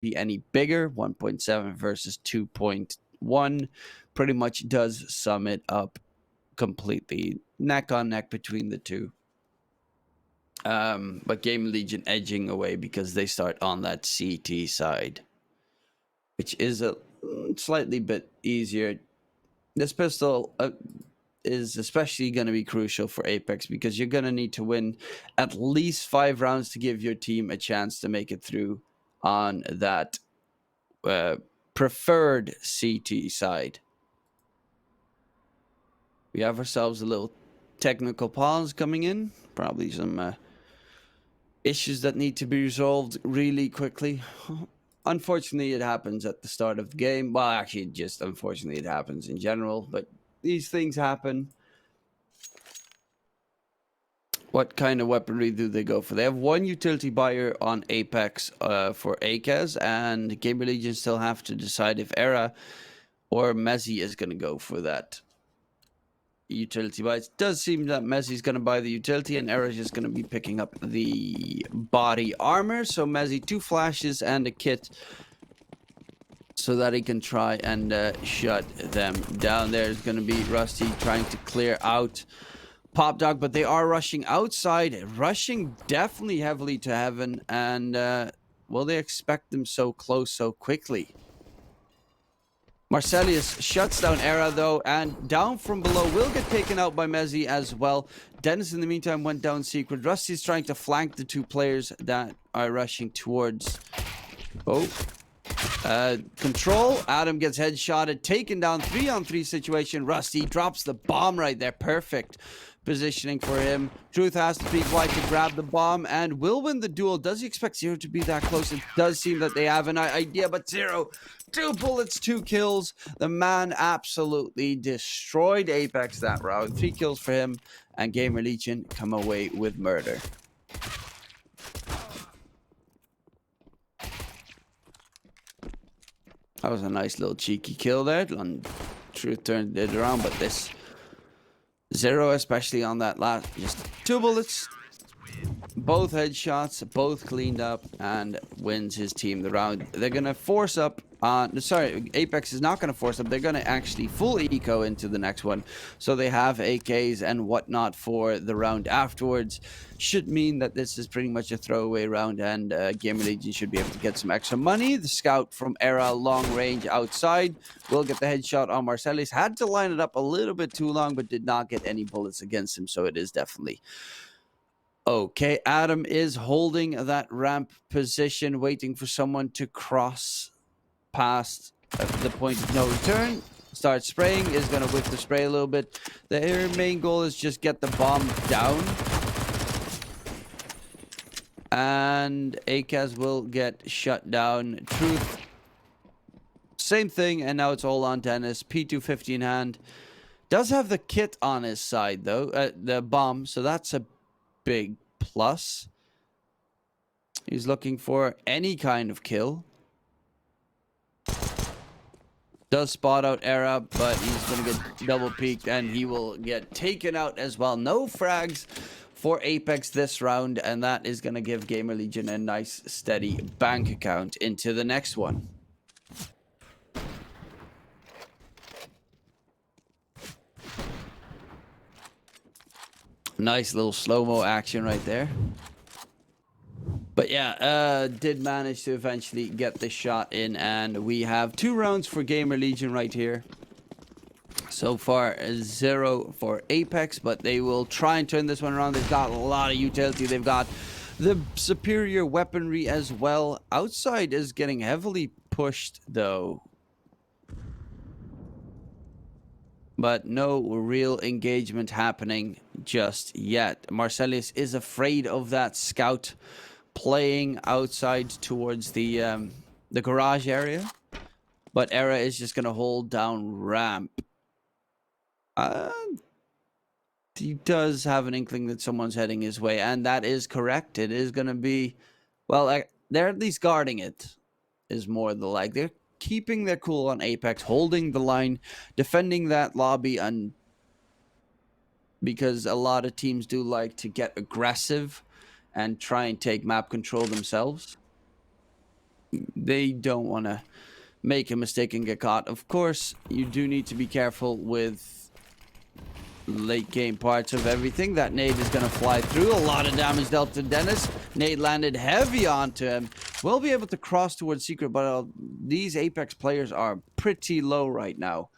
be any bigger. 1.7 versus 2.1 pretty much does sum it up completely, neck on neck between the two. But Game Legion edging away because they start on that CT side, which is a slightly bit easier. This pistol is especially going to be crucial for Apex because you're going to need to win at least 5 rounds to give your team a chance to make it through on that preferred CT side. We have ourselves a little technical pause coming in, probably some issues that need to be resolved really quickly. Unfortunately, it happens at the start of the game. Well, actually, just unfortunately, it happens in general, but these things happen. What kind of weaponry do they go for? They have one utility buyer on Apex for AKES, and Gamer Legion still have to decide if Era or Mezzi is going to go for that utility buy. It does seem that Mezzi's going to buy the utility, and Era's just going to be picking up the body armor. So Mezzi, 2 flashes and a kit so that he can try and shut them down. There's going to be Rusty trying to clear out Pop Dog, but they are rushing outside, rushing definitely heavily to heaven, and will they expect them so close so quickly? Marcelius shuts down Era though, and down from below will get taken out by Mezzi as well. Dennis in the meantime went down secret. Rusty's trying to flank the 2 players that are rushing towards Control. Adam gets headshotted, taken down, 3-on-3 situation. Rusty drops the bomb right there. Perfect positioning for him. Truth has to peek wide to grab the bomb and will win the duel. Does he expect Zero to be that close? It does seem that they have an idea, but Zero, 2 bullets, 2 kills. The man absolutely destroyed Apex that round. 3 kills for him, and Gamer Legion come away with murder. That was a nice little cheeky kill there. Truth turned it around, but this Zero, especially on that last, just 2 bullets, both headshots, both cleaned up, and wins his team the round. They're going to force up on... Sorry, Apex is not going to force up. They're going to actually full eco into the next one. So they have AKs and whatnot for the round afterwards. Should mean that this is pretty much a throwaway round, and Gamer Legion should be able to get some extra money. The scout from Era, long range outside, will get the headshot on Marcellus. Had to line it up a little bit too long, but did not get any bullets against him. So it is definitely... Okay, Adam is holding that ramp position, waiting for someone to cross past the point of no return. Start spraying, is going to whip the spray a little bit. Their main goal is just get the bomb down. And AKES will get shut down. Truth, same thing, and now it's all on Dennis. P250 in hand. Does have the kit on his side, though, the bomb, so that's a big plus. He's looking for any kind of kill. Does spot out Era, but he's going to get double peeked and he will get taken out as well. No frags for Apex this round, and that is going to give Gamer Legion a nice steady bank account into the next one. Nice little slow-mo action right there. But yeah, did manage to eventually get the shot in, and we have 2 rounds for Gamer Legion right here. So far, 0 for Apex, but they will try and turn this one around. They've got a lot of utility. They've got the superior weaponry as well. Outside is getting heavily pushed, though. But no real engagement happening just yet. Marcellus is afraid of that scout playing outside towards the garage area. But Era is just going to hold down ramp. He does have an inkling that someone's heading his way, and that is correct. It is going to be... Well, they're at least guarding it, is more the like. They're keeping their cool on Apex, holding the line, defending that lobby, and because a lot of teams do like to get aggressive and try and take map control themselves. they don't want to make a mistake and get caught. Of course, you do need to be careful with late game parts of everything. That nade is going to fly through. A lot of damage dealt to Dennis. Nade landed heavy onto him. We'll be able to cross towards Secret, but these Apex players are pretty low right now.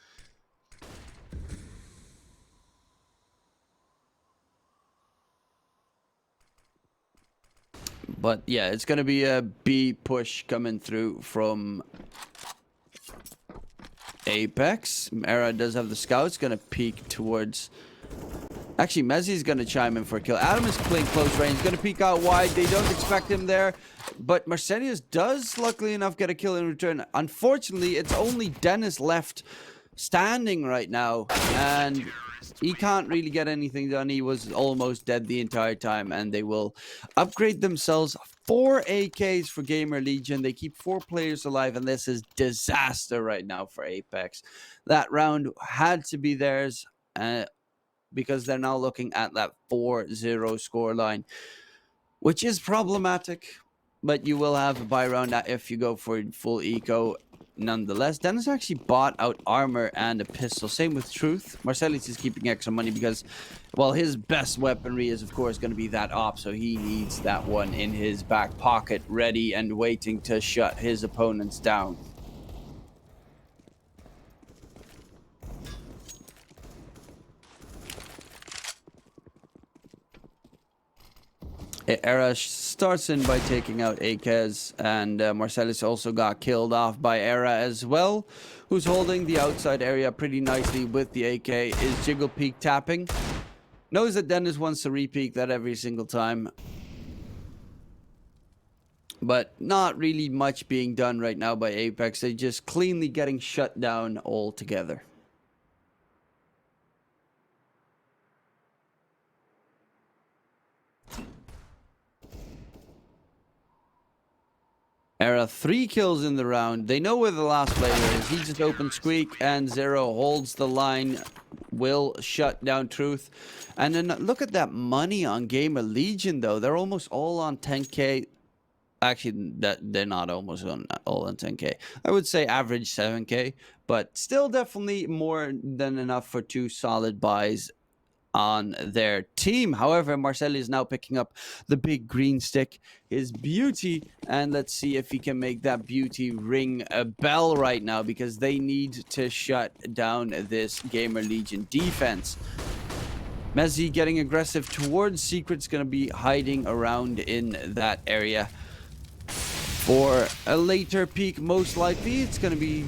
But yeah, it's going to be a B push coming through from Apex. Era does have the scouts. Going to peek towards... Actually, Mezzi's going to chime in for a kill. Adam is playing close range. Going to peek out wide. They don't expect him there. But Marcelius does, luckily enough, get a kill in return. Unfortunately, it's only Dennis left standing right now. And he can't really get anything done. He was almost dead the entire time. And they will upgrade themselves 4 AKs for Gamer Legion. They keep 4 players alive. And this is disaster right now for Apex. That round had to be theirs. Because they're now looking at that 4-0 scoreline, which is problematic. But you will have a buy round if you go for full eco. Nonetheless, Dennis actually bought out armor and a pistol. Same with Truth. Marcellus is keeping extra money because, well, his best weaponry is, of course, going to be that op. So he needs that one in his back pocket, ready and waiting to shut his opponents down. Era starts in by taking out APEKS, and Marcellus also got killed off by Era as well, who's holding the outside area pretty nicely with the AK. Is Jiggle Peek tapping? Knows that Dennis wants to re-peek that every single time. But not really much being done right now by Apex. They're just cleanly getting shut down altogether. Era 3 kills in the round. They know where the last player is. He just opened Squeak and Zero holds the line. Will shut down Truth. And then look at that money on Gamer Legion though. They're almost all on 10k. Actually, they're not almost all on 10k. I would say average 7k. But still definitely more than enough for 2 solid buys on their team. However, Marcel is now picking up the big green stick, his beauty, and let's see if he can make that beauty ring a bell right now, because they need to shut down this Gamer Legion defense. Mezzi getting aggressive towards Secret's going to be hiding around in that area for a later peek. Most likely it's going to be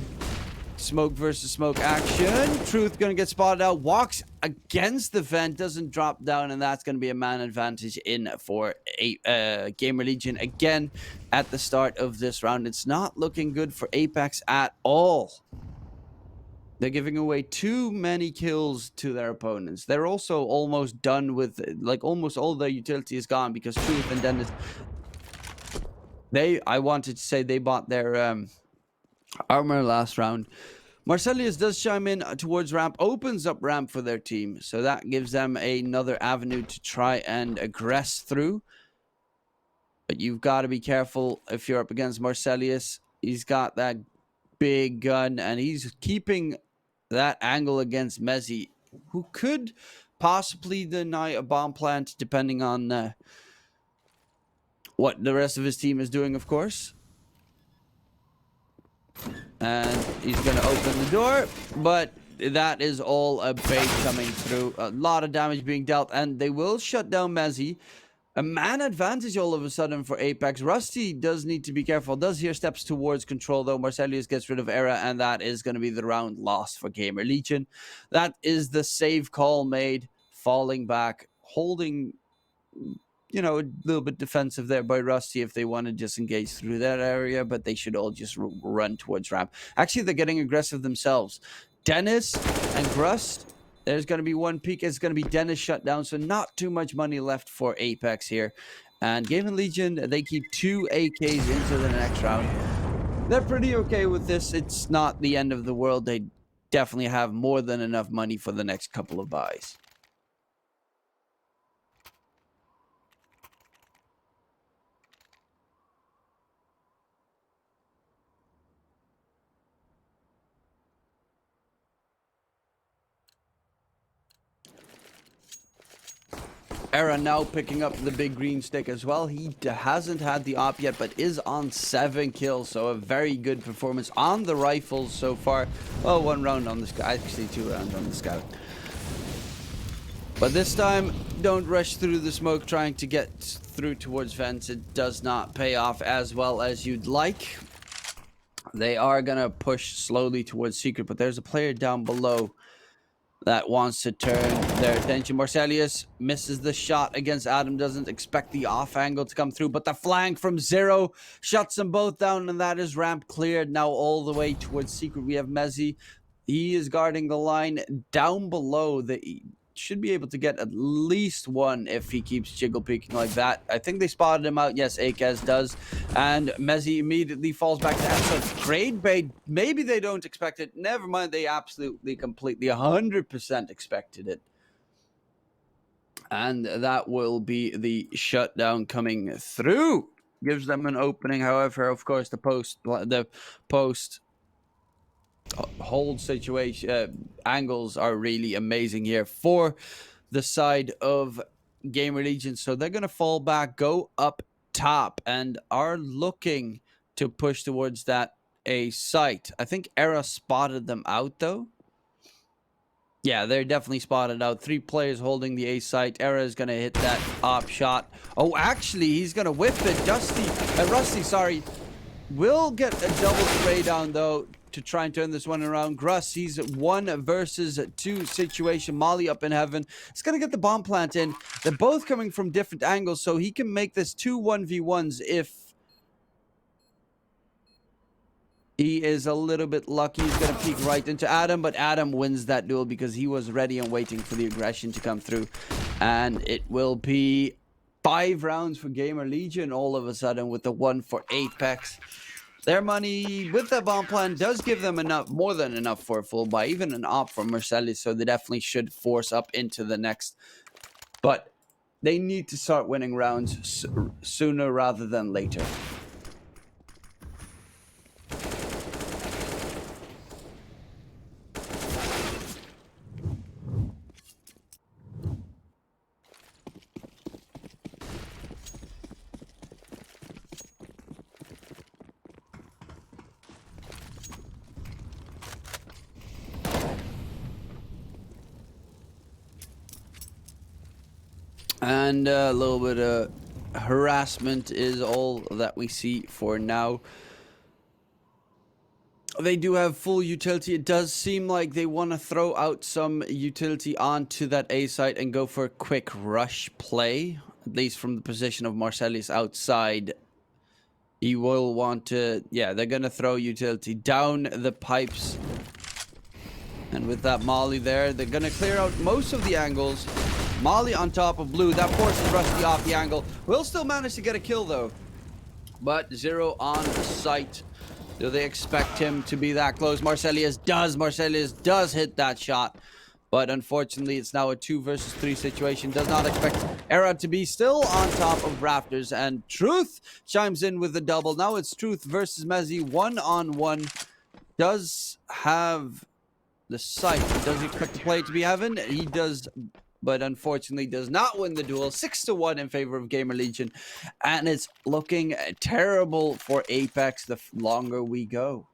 smoke versus smoke action. Truth gonna get spotted out, walks against the vent, doesn't drop down, and that's gonna be a man advantage in for Gamer Legion again at the start of this round. It's not looking good for Apex at all. They're giving away too many kills to their opponents. They're also almost done with, like, almost all their utility is gone because Truth and Dennis, I wanted to say they bought their armor last round. Marcellus does chime in towards ramp, opens up ramp for their team, so that gives them another avenue to try and aggress through. But you've got to be careful if you're up against Marcellus. He's got that big gun, and he's keeping that angle against Mezzi, who could possibly deny a bomb plant depending on what the rest of his team is doing, of course. And he's going to open the door, but that is all a bait coming through. A lot of damage being dealt, and they will shut down Mezzi. A man advantage all of a sudden for Apex. Rusty does need to be careful. Does hear steps towards control, though. Marcellus gets rid of Era, and that is going to be the round lost for Gamer Legion. That is the save call made, falling back, holding, you know, a little bit defensive there by Rusty if they want to disengage through that area, but they should all just run towards ramp. Actually, they're getting aggressive themselves. Dennis and Grust, there's going to be one peek. It's going to be Dennis shut down, so not too much money left for Apex here. And Gaming Legion, they keep 2 AKs into the next round. They're pretty okay with this. It's not the end of the world. They definitely have more than enough money for the next couple of buys. Era now picking up the big green stick as well. He hasn't had the op yet, but is on 7 kills. So a very good performance on the rifles so far. Well, 1 round on the scout. Actually, 2 rounds on the scout. But this time, don't rush through the smoke trying to get through towards vents. It does not pay off as well as you'd like. They are going to push slowly towards secret, but there's a player down below that wants to turn their attention. Marcelius misses the shot against Adam, doesn't expect the off angle to come through, but the flank from Zero shuts them both down, and that is ramp cleared. Now all the way towards secret, we have Mezzi. He is guarding the line down below. Should be able to get at least 1 if he keeps jiggle peeking like that. I think they spotted him out. Yes, APEKS does. And Mezzi immediately falls back to that. So great bait. Maybe they don't expect it. Never mind. They absolutely, completely, 100% expected it. And that will be the shutdown coming through. Gives them an opening. However, of course, the post hold situation angles are really amazing here for the side of GAMERLEGION. So they're gonna fall back, go up top, and are looking to push towards that A site. I think Era spotted them out though. Yeah, they're definitely spotted out. 3 players holding the A site. Era is gonna hit that op shot. Oh, actually, he's gonna whip it. Rusty, sorry, will get a double spray down though to try and turn this one around. Gruss, he's 1 versus 2 situation. Molly up in heaven. It's going to get the bomb plant in. They're both coming from different angles, so he can make this 2 1v1s if he is a little bit lucky. He's going to peek right into Adam, but Adam wins that duel because he was ready and waiting for the aggression to come through. And it will be 5 rounds for GAMERLEGION all of a sudden with the 1 for APEKS. Their money with the bomb plan does give them enough, more than enough for a full buy, even an op from Marcellus, so they definitely should force up into the next. But they need to start winning rounds sooner rather than later. And a little bit of harassment is all that we see for now. They do have full utility. It does seem like they want to throw out some utility onto that A site and go for a quick rush play. At least from the position of Marcellus outside. He will want to... Yeah, they're going to throw utility down the pipes. And with that Molly there, they're going to clear out most of the angles. Molly on top of blue. That forces Rusty off the angle. Will still manage to get a kill, though. But Zero on the site. Do they expect him to be that close? Marcellus does hit that shot. But unfortunately, it's now a 2 versus 3 situation. Does not expect Era to be still on top of Rafters. And Truth chimes in with the double. Now it's Truth versus Mezzi. 1-on-1. Does have the site. Does he expect the play to be heaven? He does, but unfortunately does not win the duel. 6-1 in favor of GAMERLEGION. And it's looking terrible for APEKS the longer we go.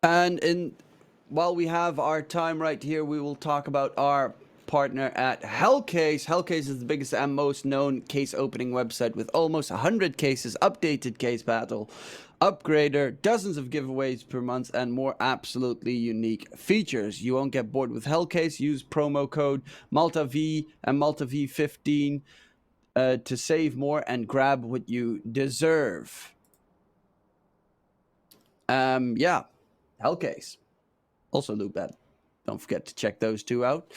And while we have our time right here, we will talk about our partner at Hellcase. Hellcase is the biggest and most known case opening website with almost 100 cases, updated case battle, upgrader, dozens of giveaways per month, and more absolutely unique features. You won't get bored with Hellcase. Use promo code MaltaV and MaltaV15 to save more and grab what you deserve. Yeah, Hellcase. Also loot bad. Don't forget to check those 2 out.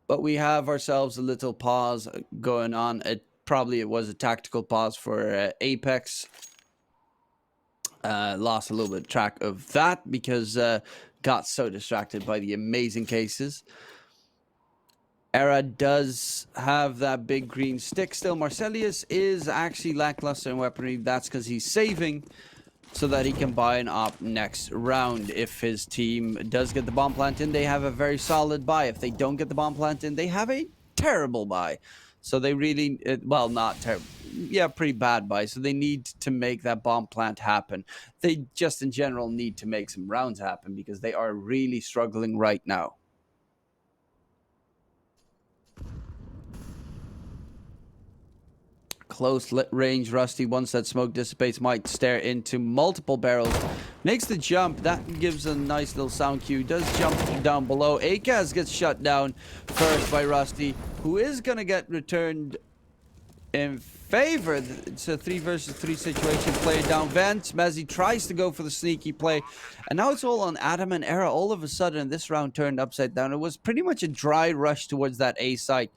But we have ourselves a little pause going on. It was a tactical pause for APEKS. Lost a little bit of track of that because got so distracted by the amazing cases. Era does have that big green stick still. Marcellus is actually lackluster in weaponry. That's because he's saving. so that he can buy an op next round. If his team does get the bomb plant in, they have a very solid buy. If they don't get the bomb plant in, they have a terrible buy. So they really, well, not terrible. Yeah, pretty bad buy. So they need to make that bomb plant happen. They just in general need to make some rounds happen because they are really struggling right now. Close range Rusty, once that smoke dissipates, might stare into multiple barrels. Makes the jump. That gives a nice little sound cue. Does jump down below. APEKS gets shut down first by Rusty, who is going to get returned in favor. It's a 3 versus 3 situation. Player down vent. Mezzy tries to go for the sneaky play. And now it's all on Adam and Era. All of a sudden, this round turned upside down. It was pretty much a dry rush towards that A site.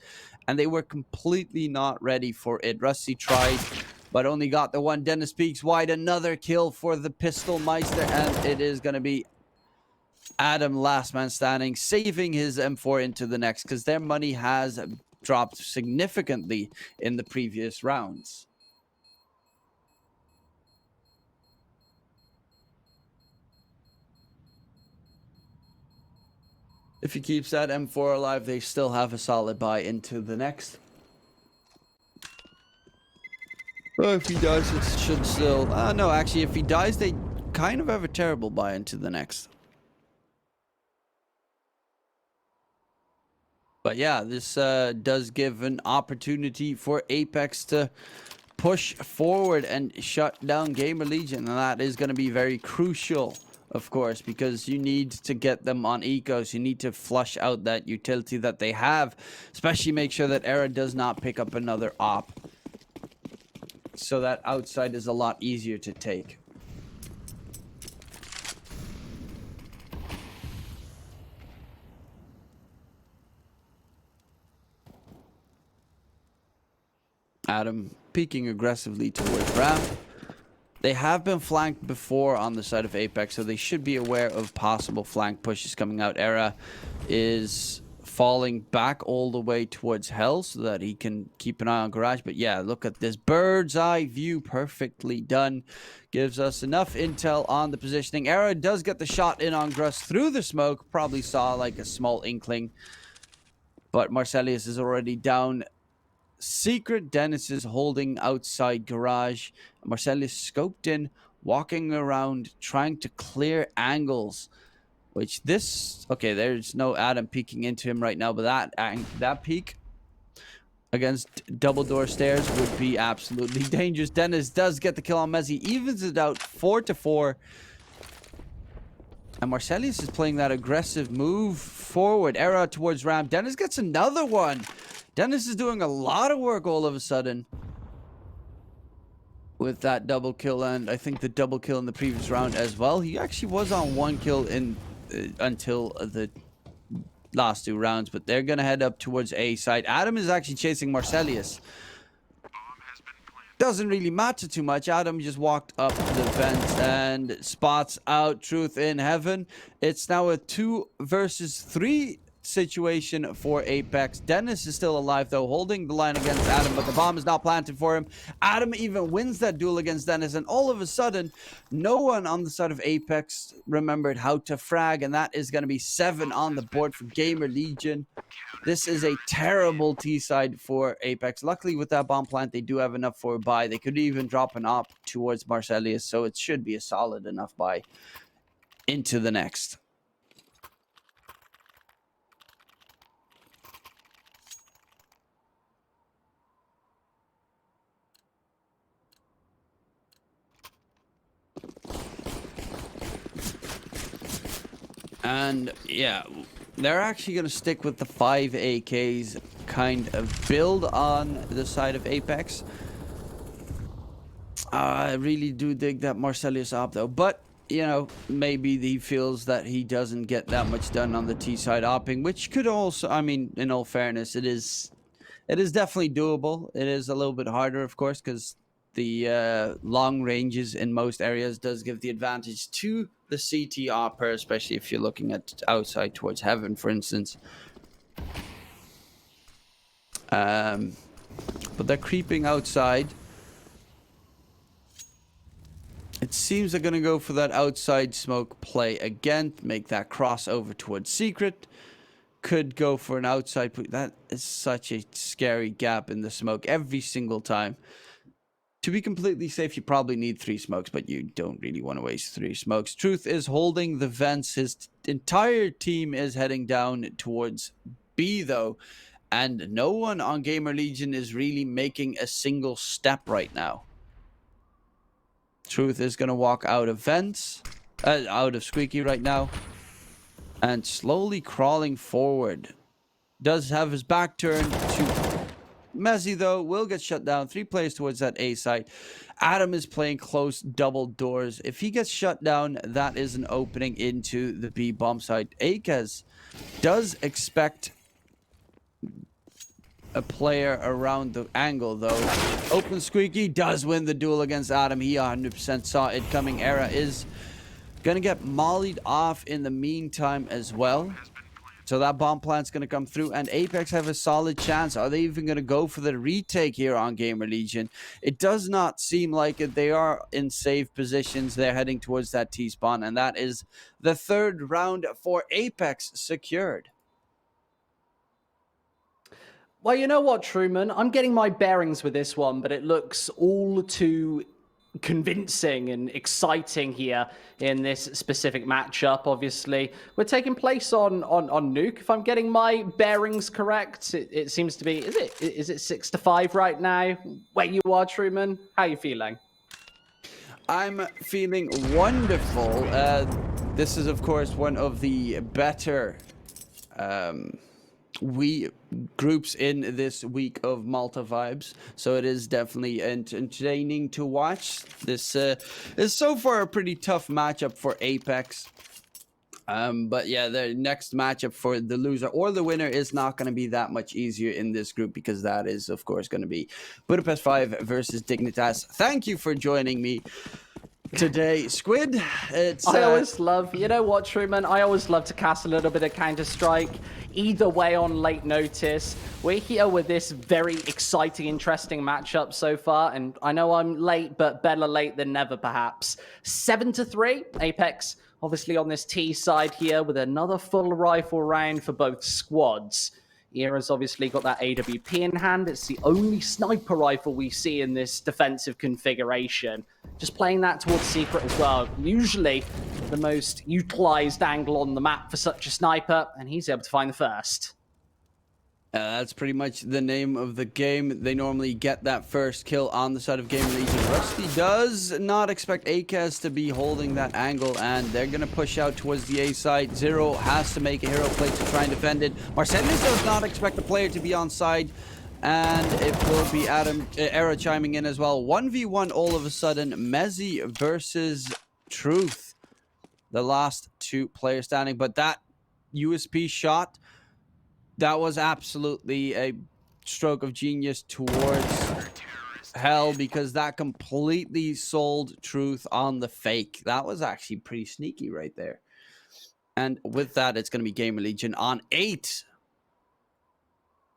And they were completely not ready for it. Rusty tried, but only got the one. Dennis peeks wide. Another kill for the Pistol Meister. And it is going to be Adam, last man standing, saving his M4 into the next. Because their money has dropped significantly in the previous rounds. If he keeps that M4 alive, they still have a solid buy into the next. Well, if he dies, it should still... no, actually, if he dies, they kind of have a terrible buy into the next. But yeah, this does give an opportunity for APEKS to push forward and shut down GAMERLEGION. And that is going to be very crucial, of course, because you need to get them on ecos. You need to flush out that utility that they have. Especially make sure that Era does not pick up another op. So that outside is a lot easier to take. Adam peeking aggressively towards Ram. They have been flanked before on the side of APEKS, so they should be aware of possible flank pushes coming out. Era is falling back all the way towards Hell so that he can keep an eye on Garage. But yeah, look at this bird's eye view, perfectly done. Gives us enough intel on the positioning. Era does get the shot in on Gruss through the smoke. Probably saw like a small inkling. But Marcelius is already down. Secret Dennis is holding outside Garage. Marcellus scoped in, walking around, trying to clear angles. Which this... Okay, there's no Adam peeking into him right now, but that peek against double door stairs would be absolutely dangerous. Dennis does get the kill on Mezzy, evens it out 4-4. And Marcellus is playing that aggressive move forward. Era towards Ram. Dennis gets another one. Dennis is doing a lot of work all of a sudden with that double kill, and I think the double kill in the previous round as well. He actually was on 1 kill in until the last 2 rounds, but they're going to head up towards A side. Adam is actually chasing Marcelius. Doesn't really matter too much. Adam just walked up the vent and spots out Truth in Heaven. It's now a 2 versus 3 situation for APEKS. Dennis is still alive though, holding the line against Adam, but the bomb is not planted for him. Adam even wins that duel against Dennis, and all of a sudden no one on the side of APEKS remembered how to frag, and that is going to be 7 on the board for GAMERLEGION. This is a terrible T side for APEKS. Luckily with that bomb plant they do have enough for a buy. They could even drop an op towards Marcelius, so it should be a solid enough buy into the next. And yeah, they're actually going to stick with the 5 AKs kind of build on the side of APEKS. I really do dig that Marcelius op though, but you know, maybe he feels that he doesn't get that much done on the T side opping, which could also, I mean, in all fairness, it is definitely doable. It is a little bit harder, of course, because the long ranges in most areas does give the advantage to the CT opper, especially if you're looking at outside towards Heaven, for instance. But they're creeping outside. It seems they're going to go for that outside smoke play again, make that crossover towards Secret. Could go for an outside. That is such a scary gap in the smoke every single time. To be completely safe, you probably need 3 smokes, but you don't really want to waste 3 smokes. Truth is holding the vents. His entire team is heading down towards B, though. And no one on GamerLegion is really making a single step right now. Truth is going to walk out of vents, out of Squeaky right now. And slowly crawling forward. Does have his back turned to Messi, though. Will get shut down. 3 players towards that A site. Adam is playing close double doors. If he gets shut down, that is an opening into the B bomb site. APEKS does expect a player around the angle, though. Open Squeaky does win the duel against Adam. He 100% saw it coming. Era is gonna get mollied off in the meantime as well. So that bomb plant's gonna come through, and APEKS have a solid chance. Are they even gonna go for the retake here on GamerLegion? It does not seem like it. They are in safe positions. They're heading towards that T-spawn, and that is the 3rd round for APEKS secured. Well, you know what, Truman? I'm getting my bearings with this one, but it looks all too convincing and exciting here in this specific matchup. Obviously, we're taking place on Nuke. If I'm getting my bearings correct, it seems to be. Is it 6-5 right now? Where you are, Truman? How are you feeling? I'm feeling wonderful. This is, of course, one of the better groups in this week of Malta vibes, so it is definitely entertaining to watch. This is so far a pretty tough matchup for APEKS, but yeah, the next matchup for the loser or the winner is not going to be that much easier in this group, because that is, of course, going to be Budapest 5 versus Dignitas. Thank you for joining me today, Squid. I always love, you know what, Truman? I always love to cast a little bit of Counter-Strike. Either way, on late notice, we're here with this very exciting, interesting matchup so far. And I know I'm late, but better late than never, perhaps. 7-3, APEKS, obviously on this T side here with another full rifle round for both squads. Era's obviously got that AWP in hand. It's the only sniper rifle we see in this defensive configuration. Just playing that towards Secret as well. Usually the most utilized angle on the map for such a sniper, and he's able to find the first. That's pretty much the name of the game. They normally get that first kill on the side of GamerLegion. Rusty does not expect APEKS to be holding that angle, and they're going to push out towards the A side. Zero has to make a hero play to try and defend it. Marcellus does not expect the player to be on side, and it will be Era chiming in as well. 1v1 all of a sudden. Messi versus Truth. The last 2 players standing, but that USP shot, that was absolutely a stroke of genius towards Hell, because that completely sold Truth on the fake. That was actually pretty sneaky right there. And with that, it's going to be GamerLegion on 8.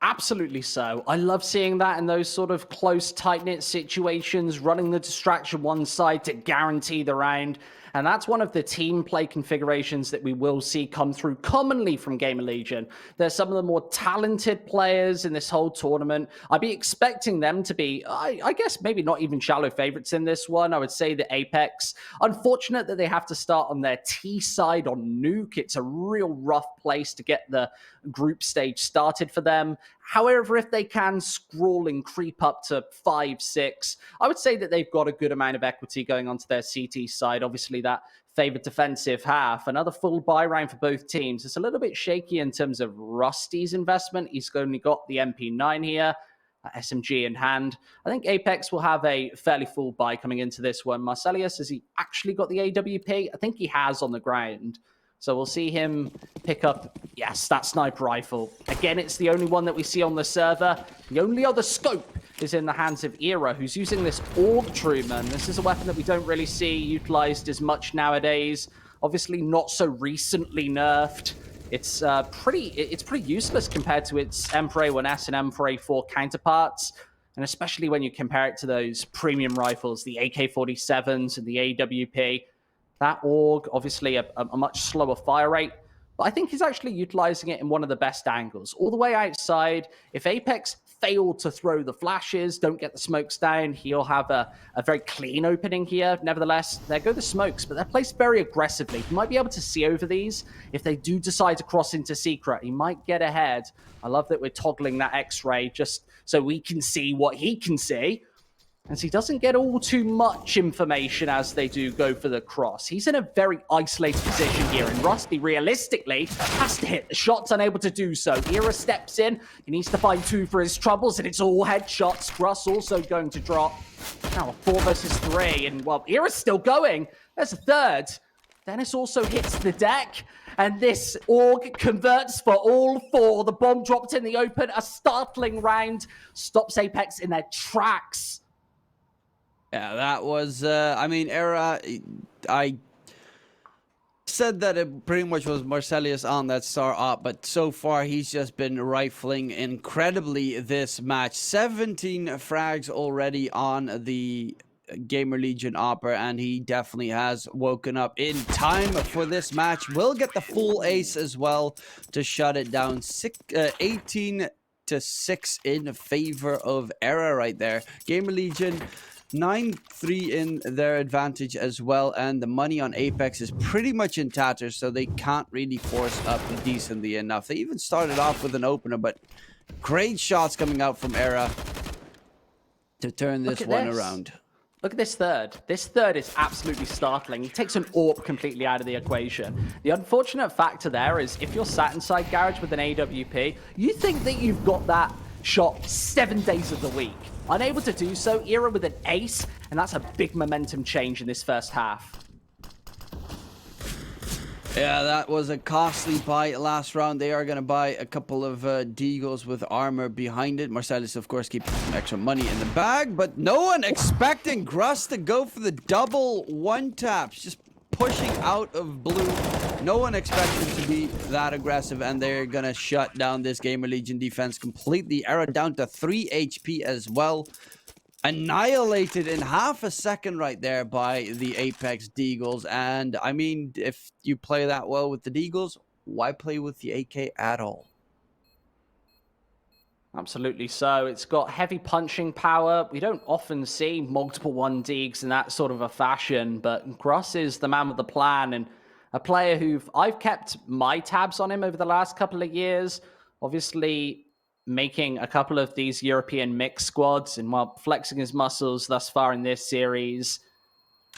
Absolutely so. I love seeing that in those sort of close, tight-knit situations, running the distraction one side to guarantee the round. And that's one of the team play configurations that we will see come through commonly from GamerLegion. They're some of the more talented players in this whole tournament. I'd be expecting them to be, I guess, maybe not even shallow favorites in this one. I would say the APEKS. Unfortunate that they have to start on their T side on Nuke. It's a real rough place to get the group stage started for them. However, if they can scroll and creep up to 5-6, I would say that they've got a good amount of equity going onto their CT side. Obviously, that favored defensive half. Another full buy round for both teams. It's a little bit shaky in terms of Rusty's investment. He's only got the MP9 here, SMG in hand. I think APEKS will have a fairly full buy coming into this one. Marcellus, has he actually got the AWP? I think he has on the ground. So we'll see him pick up, yes, that sniper rifle. Again, it's the only one that we see on the server. The only other scope is in the hands of Era, who's using this AUG, Truman. This is a weapon that we don't really see utilized as much nowadays. Obviously not so recently nerfed. It's pretty useless compared to its M4A1S and M4A4 counterparts. And especially when you compare it to those premium rifles, the AK-47s and the AWP, that AUG, obviously a much slower fire rate, but I think he's actually utilizing it in one of the best angles. All the way outside, if Apex fail to throw the flashes, don't get the smokes down, he'll have a very clean opening here. Nevertheless, there go the smokes, but they're placed very aggressively. He might be able to see over these. If they do decide to cross into secret, he might get ahead. I love that we're toggling that X-ray just so we can see what he can see. And so he doesn't get all too much information as they do go for the cross. He's in a very isolated position here, and Rusty, realistically, has to hit the shots, unable to do so. Era steps in, he needs to find 2 for his troubles, and it's all headshots. Russ also going to drop. Now a 4 versus 3, and well, Era's still going. There's a third. Dennis also hits the deck, and this AUG converts for all 4. The bomb dropped in the open, a startling round, stops Apex in their tracks. Yeah, that was, I mean, Era, I said that it pretty much was Marcelius on that star op, but so far he's just been rifling incredibly this match. 17 frags already on the GAMERLEGION opera, and he definitely has woken up in time for this match. Will get the full ace as well to shut it down. 18 to 6 in favor of Era right there. GAMERLEGION 9-3 in their advantage as well, and the money on Apex is pretty much in tatters, so they can't really force up decently enough. They even started off with an opener, but great shots coming out from Era to turn this one around. Look at this third. This third is absolutely startling. He takes an AWP completely out of the equation. The unfortunate factor there is if you're sat inside Garage with an AWP, you think that you've got that shot 7 days of the week. Unable to do so, Era with an ace, and that's a big momentum change in this first half. Yeah, that was a costly buy last round. They are going to buy a couple of Deagles with armor behind it. Marcellus, of course, keeps some extra money in the bag, but no one expecting Gruss to go for the double one-taps, just pushing out of blue. No one expected to be that aggressive, and they're going to shut down this GAMERLEGION defense completely. Era down to 3 HP as well. Annihilated in half a second right there by the Apex Deagles. And, I mean, if you play that well with the Deagles, why play with the AK at all? Absolutely so. It's got heavy punching power. We don't often see multiple 1-Deags in that sort of a fashion, but Gruss is the man with the plan, and a player who I've kept my tabs on him over the last couple of years. Obviously, making a couple of these European mix squads and while flexing his muscles thus far in this series.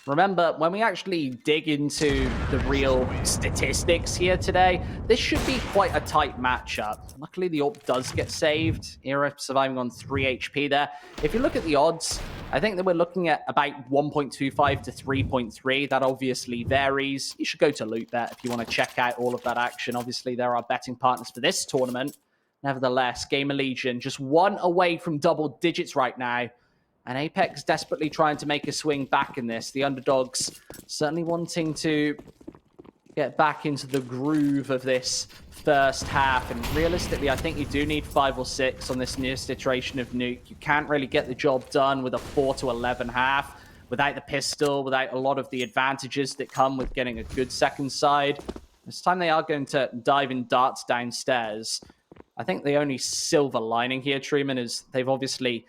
Remember, when we actually dig into the real statistics here today, this should be quite a tight matchup. Luckily, the AWP does get saved. Era surviving on 3 HP there. If you look at the odds, I think that we're looking at about 1.25 to 3.3. That obviously varies. You should go to LootBet if you want to check out all of that action. Obviously, there are betting partners for this tournament. Nevertheless, GAMERLEGION just 1 away from double digits right now. And Apex desperately trying to make a swing back in this. The underdogs certainly wanting to get back into the groove of this first half. And realistically, I think you do need 5 or 6 on this newest iteration of Nuke. You can't really get the job done with a 4 to 11 half without the pistol, without a lot of the advantages that come with getting a good second side. This time they are going to dive in darts downstairs. I think the only silver lining here, Truman, is they've obviously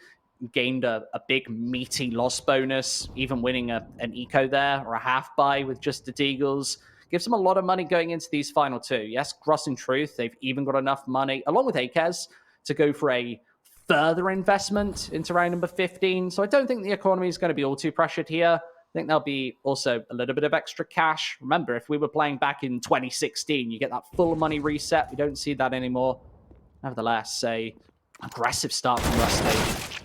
gained a big meaty loss bonus, even winning an eco there or a half buy with just the Deagles. Gives them a lot of money going into these final 2. Yes, Gruss in truth, they've even got enough money, along with AKES, to go for a further investment into round number 15. So I don't think the economy is going to be all too pressured here. I think there'll be also a little bit of extra cash. Remember, if we were playing back in 2016, you get that full money reset. We don't see that anymore. Nevertheless, a aggressive start from Rusty.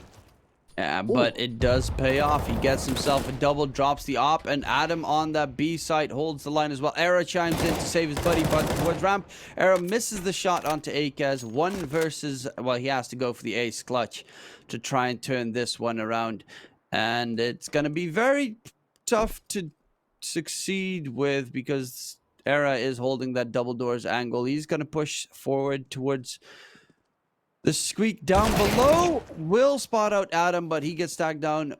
Yeah, but it does pay off. He gets himself a double, drops the op, and Adam on that B site holds the line as well. Era chimes in to save his buddy, but towards ramp, Era misses the shot onto AKES. 1 versus, well, he has to go for the ace clutch to try and turn this one around. And it's going to be very tough to succeed with because Era is holding that double doors angle. He's going to push forward towards The squeak down below will spot out Adam, but he gets tagged down.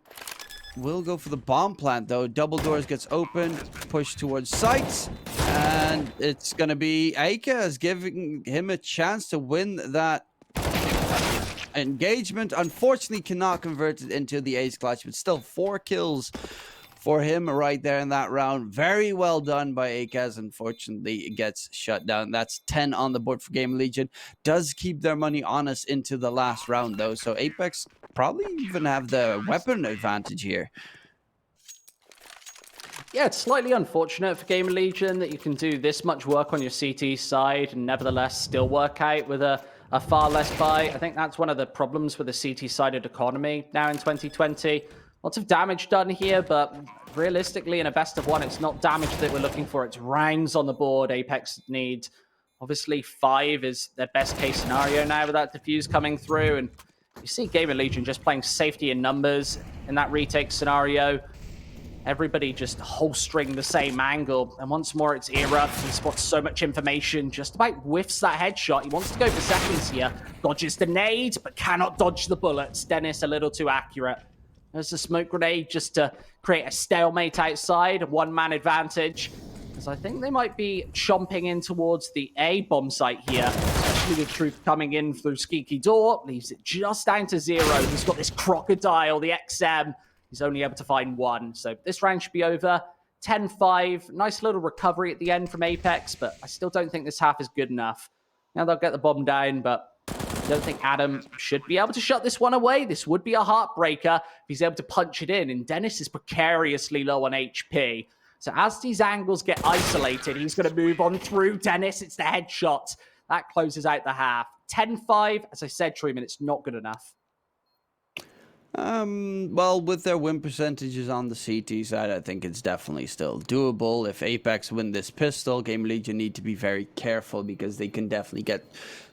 Will go for the bomb plant, though. Double doors gets opened, pushed towards sights, and it's going to be APEKS giving him a chance to win that engagement. Unfortunately, cannot convert it into the ace clutch, but still 4 kills for him right there in that round. Very well done by APEKS. Unfortunately, it gets shut down. That's 10 on the board for GAMERLEGION. Does keep their money on us into the last round, though. So APEKS probably even have the weapon advantage here. Yeah, it's slightly unfortunate for GAMERLEGION that you can do this much work on your CT side and nevertheless still work out with a far less buy. I think that's one of the problems with the CT-sided economy now in 2020. Lots of damage done here, but realistically, in a best of one, it's not damage that we're looking for. It's rounds on the board APEKS need. Obviously, 5 is their best case scenario now with that defuse coming through. And you see GAMERLEGION just playing safety in numbers in that retake scenario. Everybody just holstering the same angle. And once more, it's Erupt. He spots so much information, just about whiffs that headshot. He wants to go for seconds here. Dodges the nade, but cannot dodge the bullets. Dennis a little too accurate. There's a smoke grenade just to create a stalemate outside, a one-man advantage. Because I think they might be chomping in towards the A bomb site here, especially with Truth coming in through Squeaky Door. Leaves it just down to 0. He's got this crocodile, the XM. He's only able to find 1. So this round should be over. 10-5. Nice little recovery at the end from APEKS, but I still don't think this half is good enough. Now they'll get the bomb down, but I don't think Adam should be able to shut this one away. This would be a heartbreaker if he's able to punch it in. And Dennis is precariously low on HP. So as these angles get isolated, he's going to move on through Dennis. It's the headshot. That closes out the half. 10-5. As I said, Truman, it's not good enough. Well, with their win percentages on the CT side, I think it's definitely still doable. If APEKS win this pistol, GAMERLEGION need to be very careful because they can definitely get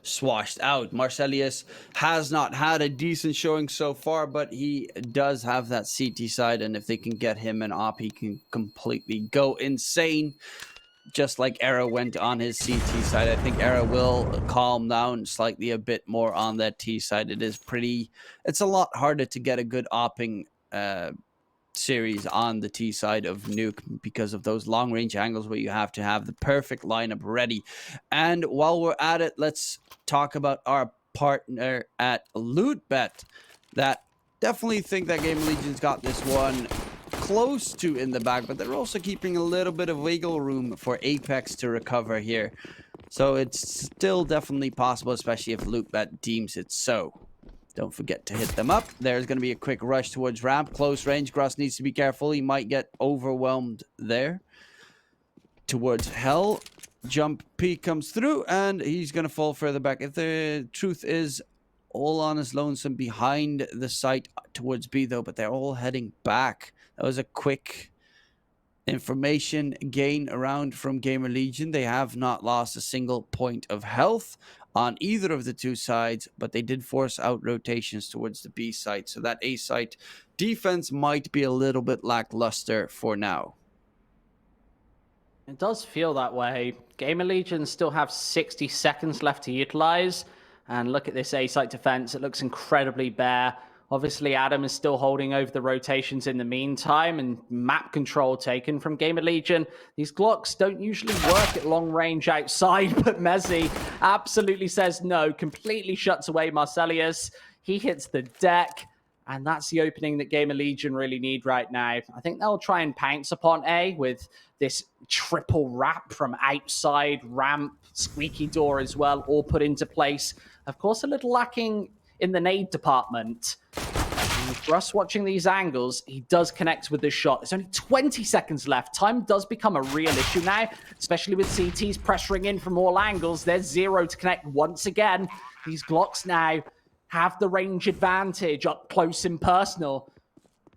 swashed out. Marcelius has not had a decent showing so far, but he does have that CT side, and if they can get him an op, he can completely go insane. Just like Era went on his CT side, I think Era will calm down slightly a bit more on that T side. It's a lot harder to get a good opping series on the T side of Nuke because of those long range angles where you have to have the perfect lineup ready. And while we're at it, let's talk about our partner at LootBet. That definitely think that GAMERLEGION's got this one close to in the bag, but they're also keeping a little bit of wiggle room for APEKS to recover here. So it's still definitely possible, especially if LootBet deems it so. Don't forget to hit them up. There's going to be a quick rush towards ramp. Close range. Gross needs to be careful. He might get overwhelmed there. Towards hell. Jump peek comes through, and he's going to fall further back. If the truth is all on his lonesome behind the site towards B, though, but they're all heading back. That was a quick information gain around from GAMERLEGION. They have not lost a single point of health on either of the two sides, but they did force out rotations towards the B site. So that A site defense might be a little bit lackluster for now. It does feel that way. GAMERLEGION still have 60 seconds left to utilize. And look at this A site defense. It looks incredibly bare. Obviously, Adam is still holding over the rotations in the meantime, and map control taken from GAMERLEGION. These Glocks don't usually work at long range outside, but Mezzi absolutely says no, completely shuts away Marcelius. He hits the deck, and that's the opening that GAMERLEGION really need right now. I think they'll try and pounce upon A with this triple wrap from outside, ramp, Squeaky Door as well, all put into place. Of course, a little lacking in the nade department. And for us watching these angles, he does connect with this shot. There's only 20 seconds left. Time does become a real issue now, especially with CTs pressuring in from all angles. There's 0 to connect once again. These Glocks now have the range advantage up close and personal.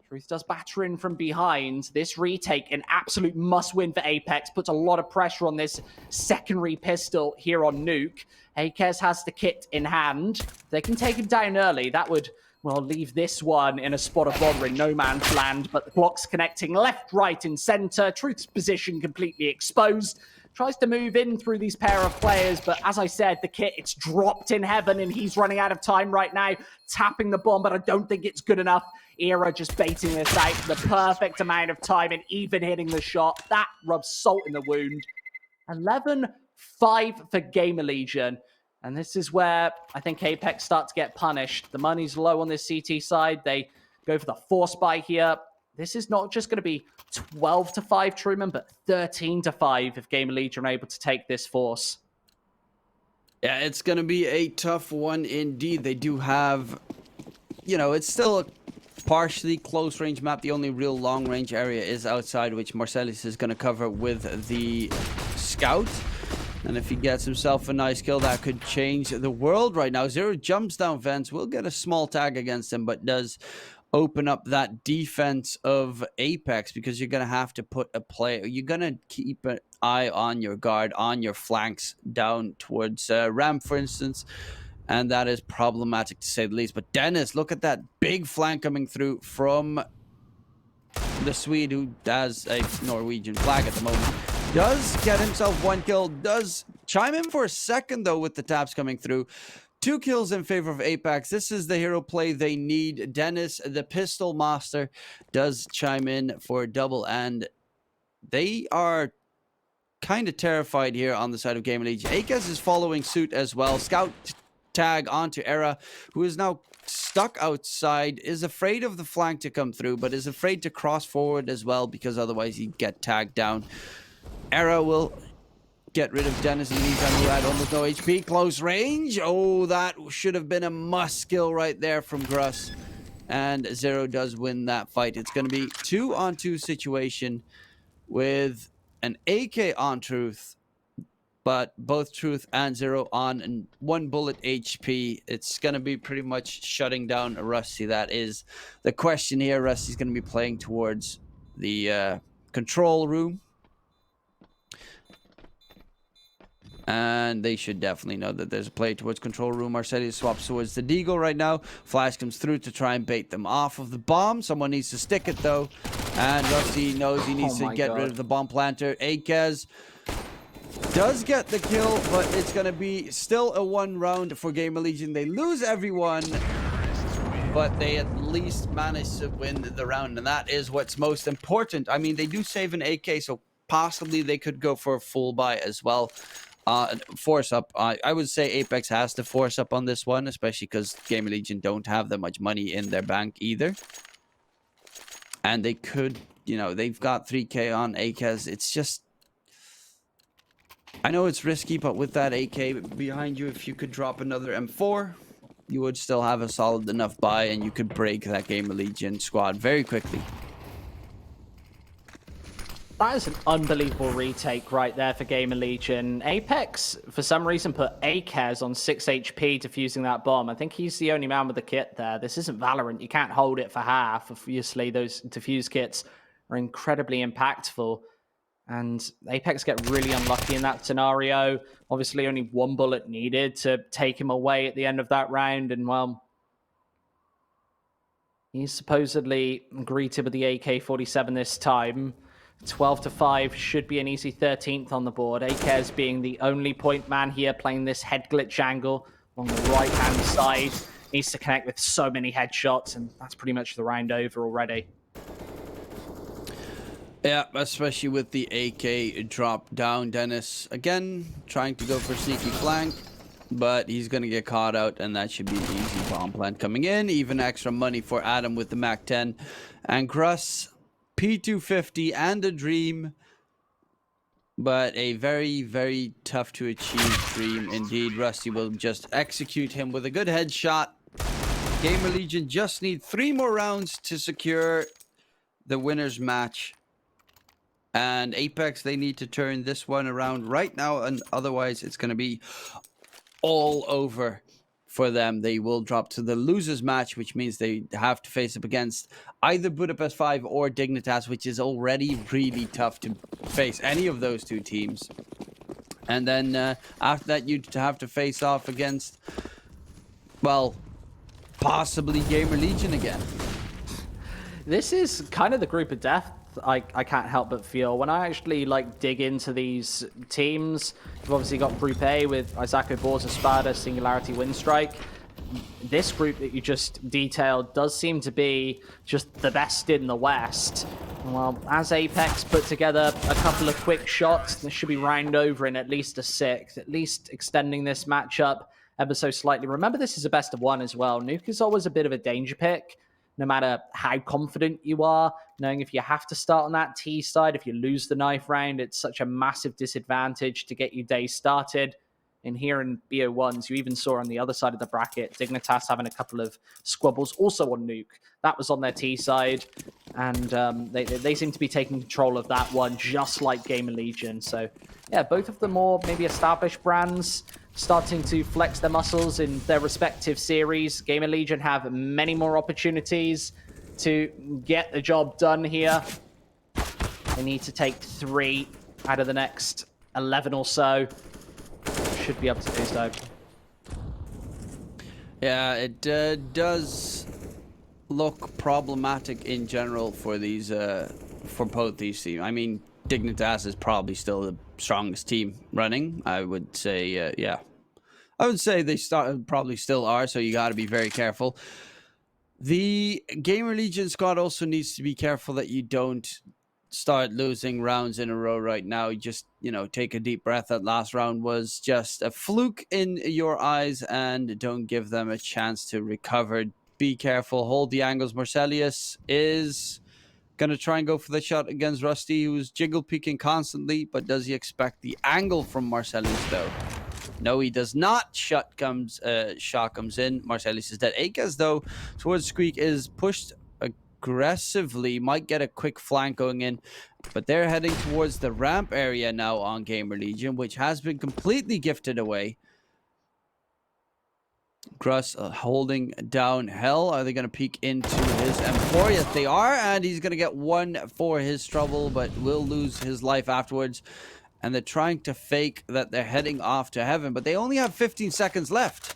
Truth does batter in from behind. This retake, an absolute must-win for APEKS, puts a lot of pressure on this secondary pistol here on Nuke. APEKS has the kit in hand. They can take him down early. That would, well, leave this one in a spot of bother in no man's land, but the Glocks connecting left, right, and center. Truth's position completely exposed. tries to move in through these pair of players, but as I said, the kit, it's dropped in heaven, and he's running out of time right now, tapping the bomb, but I don't think it's good enough. Era just baiting this out for the perfect amount of time and even hitting the shot. That rubs salt in the wound. 11-5 for GAMERLEGION. And this is where I think APEKS start to get punished. The money's low on this CT side. They go for the force buy here. This is not just going to be 12-5, Truman, but 13-5 if GAMERLEGION are able to take this force. Yeah, it's going to be a tough one indeed. They do have, you know, it's still a partially close range map. The only real long range area is outside, which Marcellus is going to cover with the scout. And if he gets himself a nice kill, that could change the world right now. Zero jumps down vents, will get a small tag against him, but does open up that defense of APEKS, because you're going to have to put a play. You're going to keep an eye on your guard, on your flanks down towards ramp, for instance. And that is problematic to say the least. But Dennis, look at that big flank coming through from the Swede, who has a Norwegian flag at the moment. Does get himself one kill, does chime in for a second, though, with the taps coming through. 2 kills in favor of APEKS. This is the hero play they need. Dennis, the pistol master, does chime in for a double, and they are kind of terrified here on the side of GAMERLEGION. APEKS is following suit as well. Scout tag onto Era, who is now stuck outside, is afraid of the flank to come through, but is afraid to cross forward as well, because otherwise he'd get tagged down. Era will get rid of Dennis in the meantime, who had almost no HP. Close range. Oh, that should have been a must kill right there from Gruss. And Zero does win that fight. It's going to be 2-on-2 situation with an AK on Truth, but both Truth and Zero on and 1 bullet HP. It's going to be pretty much shutting down Rusty. That is the question here. Rusty's going to be playing towards the control room. And they should definitely know that there's a play towards control room. Marcellus swaps towards the Deagle right now. Flash comes through to try and bait them off of the bomb. Someone needs to stick it, though. And Rusty knows he needs to get rid of the bomb planter. APEKS does get the kill, but it's going to be still a 1 round for GAMERLEGION. They lose everyone, but they at least manage to win the round. And that is what's most important. I mean, they do save an AK, so possibly they could go for a full buy as well. Force up. I would say APEKS has to force up on this one, especially because GAMERLEGION don't have that much money in their bank either. And they could, you know, they've got 3k on APEKS. It's just, I know it's risky, but with that AK behind you, if you could drop another M4, you would still have a solid enough buy, and you could break that GAMERLEGION squad very quickly. That is an unbelievable retake right there for GAMERLEGION. APEKS, for some reason, put AKES on 6 HP defusing that bomb. I think he's the only man with the kit there. This isn't Valorant. You can't hold it for half. Obviously, those defuse kits are incredibly impactful. And APEKS get really unlucky in that scenario. Obviously, only 1 bullet needed to take him away at the end of that round. And, well, he's supposedly greeted with the AK-47 this time. 12-5 should be an easy 13th on the board. AKES being the only point man here, playing this head glitch angle on the right-hand side. Needs to connect with so many headshots, and that's pretty much the round over already. Yeah, especially with the AK drop down. Dennis, again, trying to go for sneaky flank, but he's going to get caught out, and that should be an easy bomb plant coming in. Even extra money for Adam with the MAC-10. And Gruss, P250 and a dream, but a very, very tough to achieve dream indeed. Rusty will just execute him with a good headshot. GAMERLEGION just need 3 more rounds to secure the winner's match. And APEKS, they need to turn this one around right now, and otherwise it's going to be all over for them. They will drop to the losers match, which means they have to face up against either Budapest 5 or Dignitas, which is already really tough to face any of those 2 teams. And then after that, you'd have to face off against, well, possibly GAMERLEGION again. This is kind of the group of death I can't help but feel when I actually like dig into these teams. You've obviously got Group A with Isako, Borza, Spada, Singularity, Windstrike. This group that you just detailed does seem to be just the best in the West. Well, as Apex put together a couple of quick shots, this should be round over in at least a sixth, at least extending this matchup ever so slightly. Remember, this is a best of one as well. Nuke is always a bit of a danger pick, no matter how confident you are, knowing if you have to start on that T side, if you lose the knife round, it's such a massive disadvantage to get your day started. And here in bo1s, you even saw on the other side of the bracket, Dignitas having a couple of squabbles also on Nuke. That was on their T side, and they seem to be taking control of that one, just like GAMERLEGION. So, yeah, both of the more maybe established brands starting to flex their muscles in their respective series. GAMERLEGION have many more opportunities to get the job done here. They need to take 3 out of the next 11 or so. Should be able to do so. Yeah, it does look problematic in general for these for both these teams. I mean, Dignitas is probably still the strongest team running. I would say, yeah, I would say they probably still are. So you got to be very careful. The GAMERLEGION squad also needs to be careful that you don't start losing rounds in a row right now. Just, you know, take a deep breath. That last round was just a fluke in your eyes, and don't give them a chance to recover. Be careful. Hold the angles. Marcelius is going to try and go for the shot against Rusty, who's jiggle peeking constantly, but does he expect the angle from Marcelius, though? No, he does not. Shot comes in. Marcelius is dead. APEKS, though, towards Squeak is pushed aggressively. Might get a quick flank going in, but they're heading towards the ramp area now on GAMERLEGION, which has been completely gifted away. Gruss holding down Hell. Are they going to peek into his M4? Yes, they are, and he's going to get 1 for his trouble, but will lose his life afterwards. And they're trying to fake that they're heading off to heaven, but they only have 15 seconds left.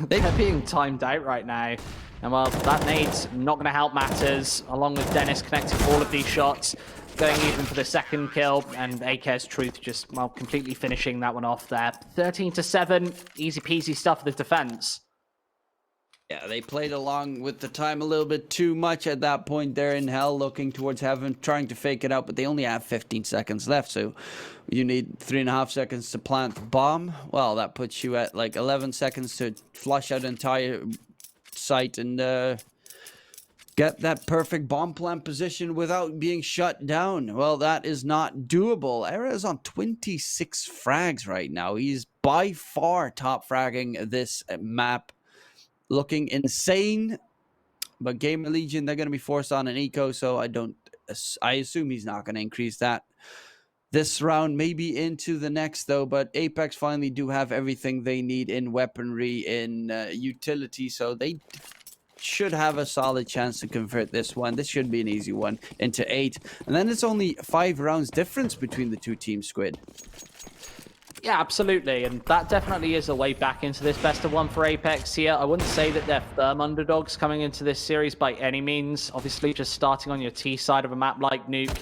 They're being timed out right now. And well, that nade's not going to help matters, along with Dennis connecting all of these shots, going even for the second kill, and APEKS Truth just, well, completely finishing that one off there. 13-7, easy peasy stuff for the defense. Yeah, they played along with the time a little bit too much at that point. They're in Hell, looking towards heaven, trying to fake it out, but they only have 15 seconds left, so you need 3.5 seconds to plant the bomb. Well, that puts you at like 11 seconds to flush out entire site and get that perfect bomb plant position without being shut down. Well, that is not doable. Era is on 26 frags right now. He's by far top fragging this map. Looking insane, but GAMERLEGION, they're going to be forced on an eco, so I assume he's not going to increase that this round, maybe into the next, though. But APEKS finally do have everything they need in weaponry, in utility, so they should have a solid chance to convert this one. This should be an easy one into 8, and then it's only 5 rounds difference between the two teams, Squid. Yeah, absolutely, and that definitely is a way back into this best of one for APEKS here. I wouldn't say that they're firm underdogs coming into this series by any means. Obviously, just starting on your T side of a map like Nuke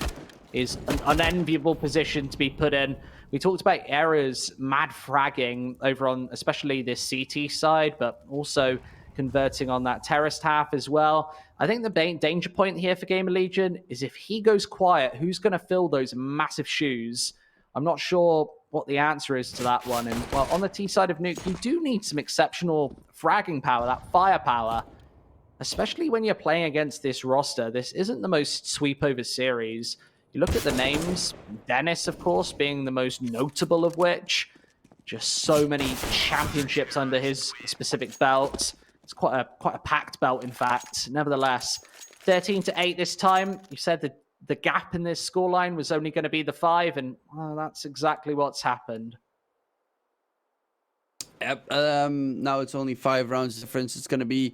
is an unenviable position to be put in. We talked about Era's mad fragging over on especially this CT side, but also converting on that terraced half as well. I think the danger point here for GAMERLEGION is if he goes quiet, who's going to fill those massive shoes? I'm not sure what the answer is to that one. And, well, on the T side of Nuke, you do need some exceptional fragging power, that firepower, especially when you're playing against this roster. This isn't the most sweep over series. You look at the names, Dennis, of course, being the most notable of which. Just so many championships under his specific belt. It's quite a packed belt, in fact. Nevertheless, 13-8 this time. You said that the gap in this scoreline was only going to be the 5, and well, that's exactly what's happened. Yep. Now it's only 5 rounds difference. It's going to be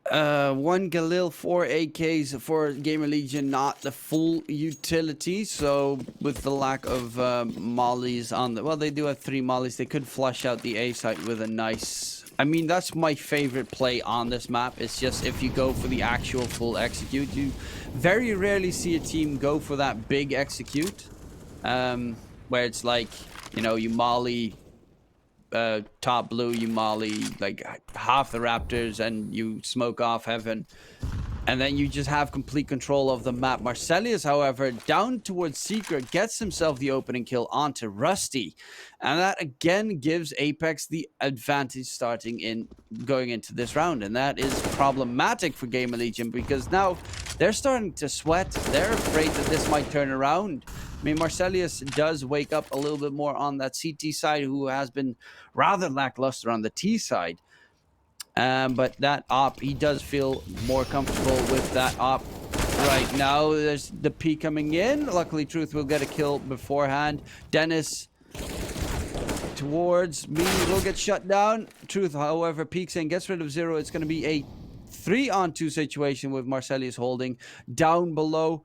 1 Galil, 4 AKs for GAMERLEGION, not the full utility. So with the lack of mollies on the... Well, they do have 3 mollies. They could flush out the A site with a nice I mean, that's my favorite play on this map. It's just if you go for the actual full execute, you very rarely see a team go for that big execute, where it's like, you know, you molly top blue, you molly like half the Raptors, and you smoke off heaven. And then you just have complete control of the map. Marcelius, however, down towards Secret, gets himself the opening kill onto Rusty. And that again gives Apex the advantage going into this round. And that is problematic for GAMERLEGION because now they're starting to sweat. They're afraid that this might turn around. I mean, Marcelius does wake up a little bit more on that CT side, who has been rather lackluster on the T side. But that op, he does feel more comfortable with that op right now. There's the P coming in. Luckily, Truth will get a kill beforehand. Dennis towards me will get shut down. Truth, however, peeks in, gets rid of Zero. It's going to be a 3-on-2 situation with Marcelius holding. Down below,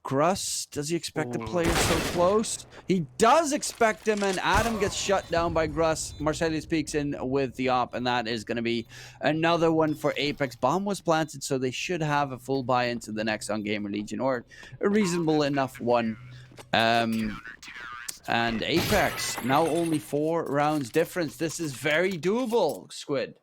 Gruss, does he expect the player so close? He does expect him, and Adam gets shut down by Gruss. Marcelius peeks in with the op, and that is going to be another one for Apex. Bomb was planted, so they should have a full buy into the next on GAMERLEGION, or a reasonable enough one. And Apex, now only 4 rounds difference. This is very doable, Squid.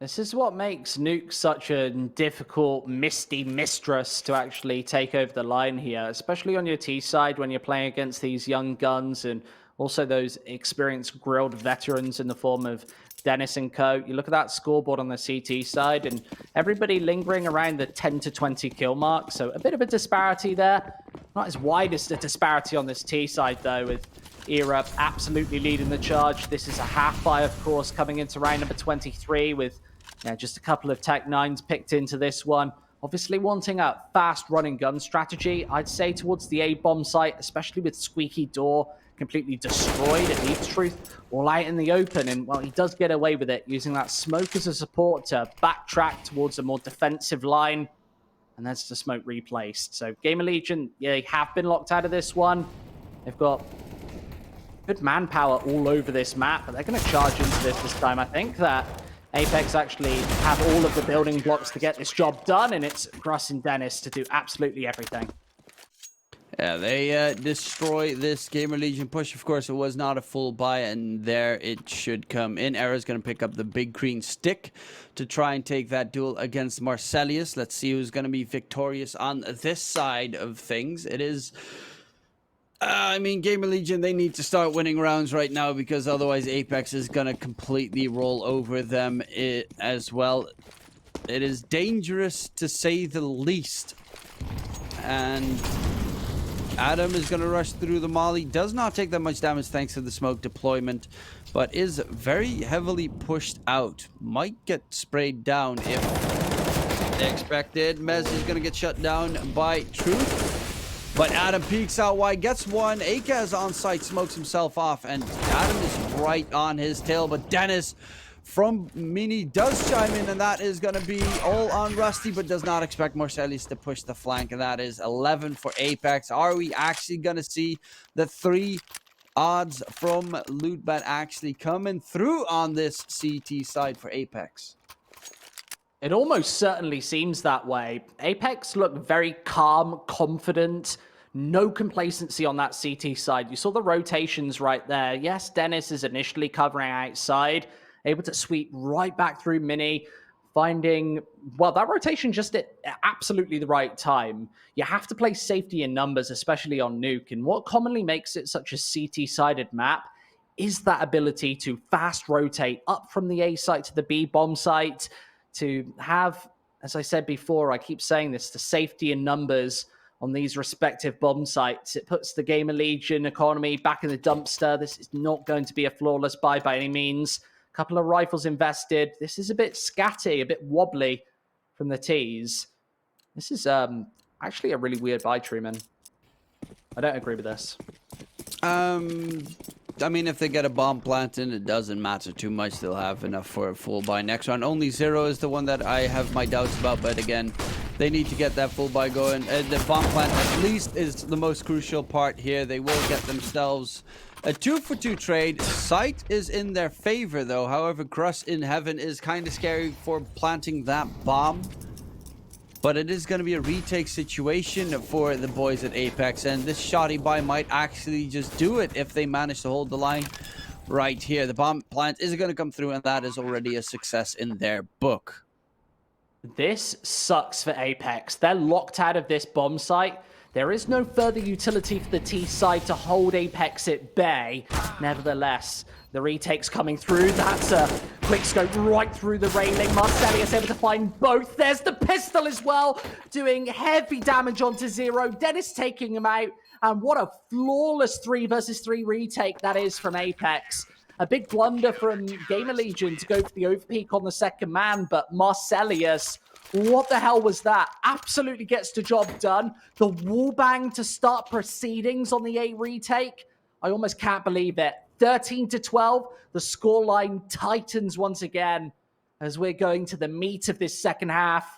This is what makes Nuke such a difficult, misty mistress to actually take over the line here, especially on your T side when you're playing against these young guns and also those experienced grilled veterans in the form of Dennis and co. You look at that scoreboard on the CT side and everybody lingering around the 10 to 20 kill mark, so a bit of a disparity there. Not as wide as the disparity on this T side though, with Era absolutely leading the charge. This is a half buy, of course, coming into round number 23 with just a couple of Tech 9s picked into this one. Obviously wanting a fast running gun strategy, I'd say towards the A-bomb site, especially with Squeaky Door completely destroyed. It leaves Truth all out in the open, and well, he does get away with it, using that smoke as a support to backtrack towards a more defensive line, and that's the smoke replaced. So GAMERLEGION, they have been locked out of this one. They've got good manpower all over this map, but they're going to charge into this time. I think that Apex actually have all of the building blocks to get this job done, and it's Gruss and Dennis to do absolutely everything. Yeah, they destroy this GAMERLEGION push. Of course, it was not a full buy, and there it should come in. Era's going to pick up the big green stick to try and take that duel against Marcelius. Let's see who's going to be victorious on this side of things. It is... I mean, GAMERLEGION, they need to start winning rounds right now because otherwise Apex is going to completely roll over them as well. It is dangerous to say the least. And Adam is going to rush through the molly. Does not take that much damage thanks to the smoke deployment, but is very heavily pushed out. Might get sprayed down if expected. Mez is going to get shut down by Truth. But Adam peeks out wide, gets one. Akaz on site, smokes himself off, and Adam is right on his tail. But Dennis from Mini does chime in, and that is going to be all on Rusty, but does not expect Marcelius to push the flank, and that is 11 for Apex. Are we actually going to see the 3 odds from Lootbat actually coming through on this CT side for Apex? It almost certainly seems that way. Apex look very calm, confident, no complacency on that CT side. You saw the rotations right there. Yes, Dennis is initially covering outside, able to sweep right back through Mini, finding, well, that rotation just at absolutely the right time. You have to play safety in numbers, especially on Nuke, and what commonly makes it such a CT-sided map is that ability to fast rotate up from the A site to the B bomb site, to have, as I said before, I keep saying this, the safety in numbers on these respective bomb sites. It puts the GAMERLEGION economy back in the dumpster. This is not going to be a flawless buy by any means. A couple of rifles invested. This is a bit scatty, a bit wobbly from the T's. This is actually a really weird buy, Truman. I don't agree with this. I mean, if they get a bomb planted, it doesn't matter too much. They'll have enough for a full buy next round. Only Zero is the one that I have my doubts about, but again, They need to get that full buy going. The bomb plant at least is the most crucial part here. They will get themselves a 2-for-2 trade. Sight is in their favor, though. However, Gruss in heaven is kind of scary for planting that bomb. But it is going to be a retake situation for the boys at Apex. And this shoddy buy might actually just do it if they manage to hold the line right here. The bomb plant is going to come through, and that is already a success in their book. This sucks for Apex. They're locked out of this bomb site. There is no further utility for the T side to hold Apex at bay. Nevertheless, the retake's coming through. That's a quick scope right through the railing. Marcelius able to find both. There's the pistol as well, doing heavy damage onto Zero. Dennis taking him out. And what a flawless 3 versus 3 retake that is from Apex. A big blunder from GAMERLEGION to go for the overpeak on the second man, but Marcelius, what the hell was that? Absolutely gets the job done. The wallbang to start proceedings on the A retake. I almost can't believe it. 13-12, the scoreline tightens once again as we're going to the meat of this second half.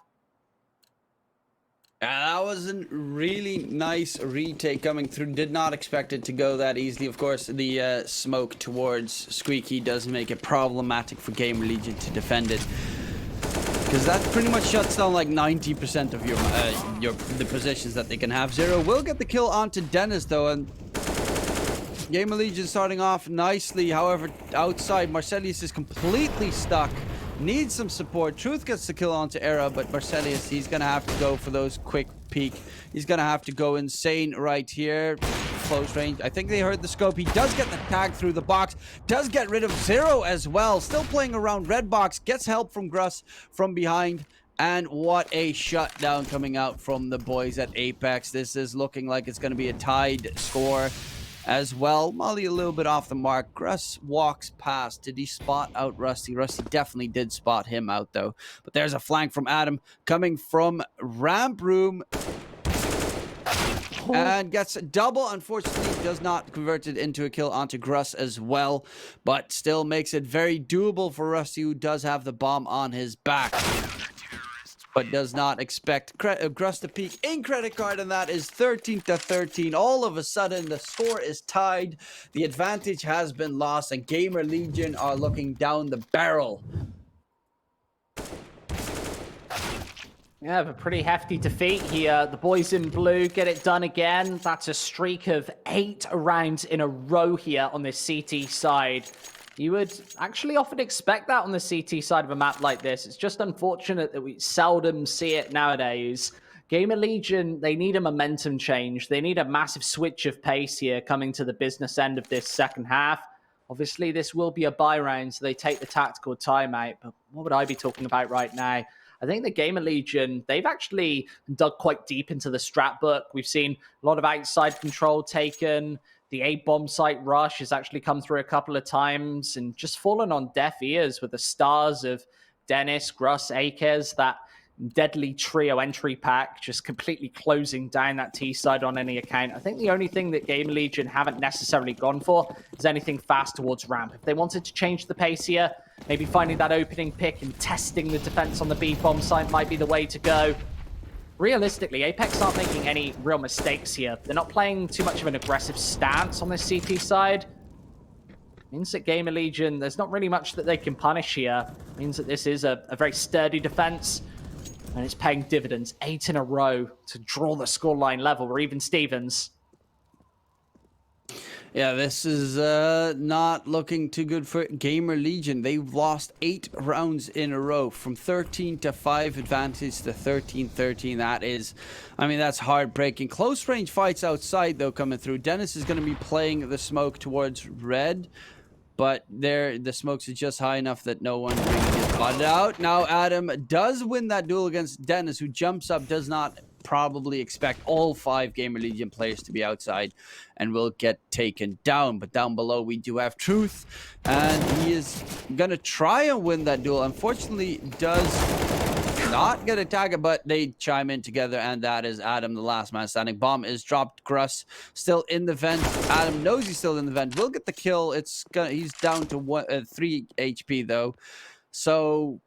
That was a really nice retake coming through. Did not expect it to go that easily. Of course, the smoke towards Squeaky does make it problematic for GAMERLEGION to defend it, because that pretty much shuts down like 90% of the positions that they can have. Zero will get the kill onto Dennis though, and GAMERLEGION starting off nicely. However, outside, Marcelius is completely stuck. Needs some support. Truth gets the kill onto Era, but Marcelius, he's going to have to go for those quick peek. He's going to have to go insane right here. Close range. I think they heard the scope. He does get the tag through the box. Does get rid of Zero as well. Still playing around red box. Gets help from Gruss from behind. And what a shutdown coming out from the boys at Apex. This is looking like it's going to be a tied score as well. Molly a little bit off the mark. Gruss walks past. Did he spot out Rusty? Rusty definitely did spot him out though. But there's a flank from Adam coming from ramp room. And gets a double. Unfortunately, does not convert it into a kill onto Gruss as well. But still makes it very doable for Rusty, who does have the bomb on his back, but does not expect Gruss to peek in credit card, and that is 13-13. All of a sudden, the score is tied. The advantage has been lost, and GAMERLEGION are looking down the barrel. We have a pretty hefty defeat here. The boys in blue get it done again. That's a streak of 8 rounds in a row here on this CT side. You would actually often expect that on the CT side of a map like this. It's just unfortunate that we seldom see it nowadays. GAMERLEGION, they need a momentum change. They need a massive switch of pace here coming to the business end of this second half. Obviously, this will be a buy round, so they take the tactical timeout. But what would I be talking about right now? I think the GAMERLEGION, they've actually dug quite deep into the strat book. We've seen a lot of outside control taken. The A bomb site rush has actually come through a couple of times and just fallen on deaf ears with the stars of Dennis, Gruss, Akers, that deadly trio entry pack, just completely closing down that T side on any account. I think the only thing that GAMERLEGION haven't necessarily gone for is anything fast towards ramp. If they wanted to change the pace here, maybe finding that opening pick and testing the defense on the B bomb site might be the way to go. Realistically, Apex aren't making any real mistakes here. They're not playing too much of an aggressive stance on this CT side. Means that GAMERLEGION, there's not really much that they can punish here. Means that this is a very sturdy defense, and it's paying dividends. 8 in a row to draw the scoreline level, or even Stevens. Yeah, this is not looking too good for GAMERLEGION. They've lost 8 rounds in a row, from 13-5 advantage to 13-13. That is, I mean, that's heartbreaking. Close range fights outside, though, coming through. Dennis is going to be playing the smoke towards red, but the smokes are just high enough that no one really gets spotted out. Now, Adam does win that duel against Dennis, who jumps up, does not probably expect all 5 GAMERLEGION players to be outside and will get taken down. But down below we do have Truth, and he is gonna try and win that duel. Unfortunately, does not get a tag, but they chime in together, and that is Adam, the last man standing. Bomb is dropped. Gruss still in the vent. Adam knows he's still in the vent. Will get the kill. He's down to 3 HP though, so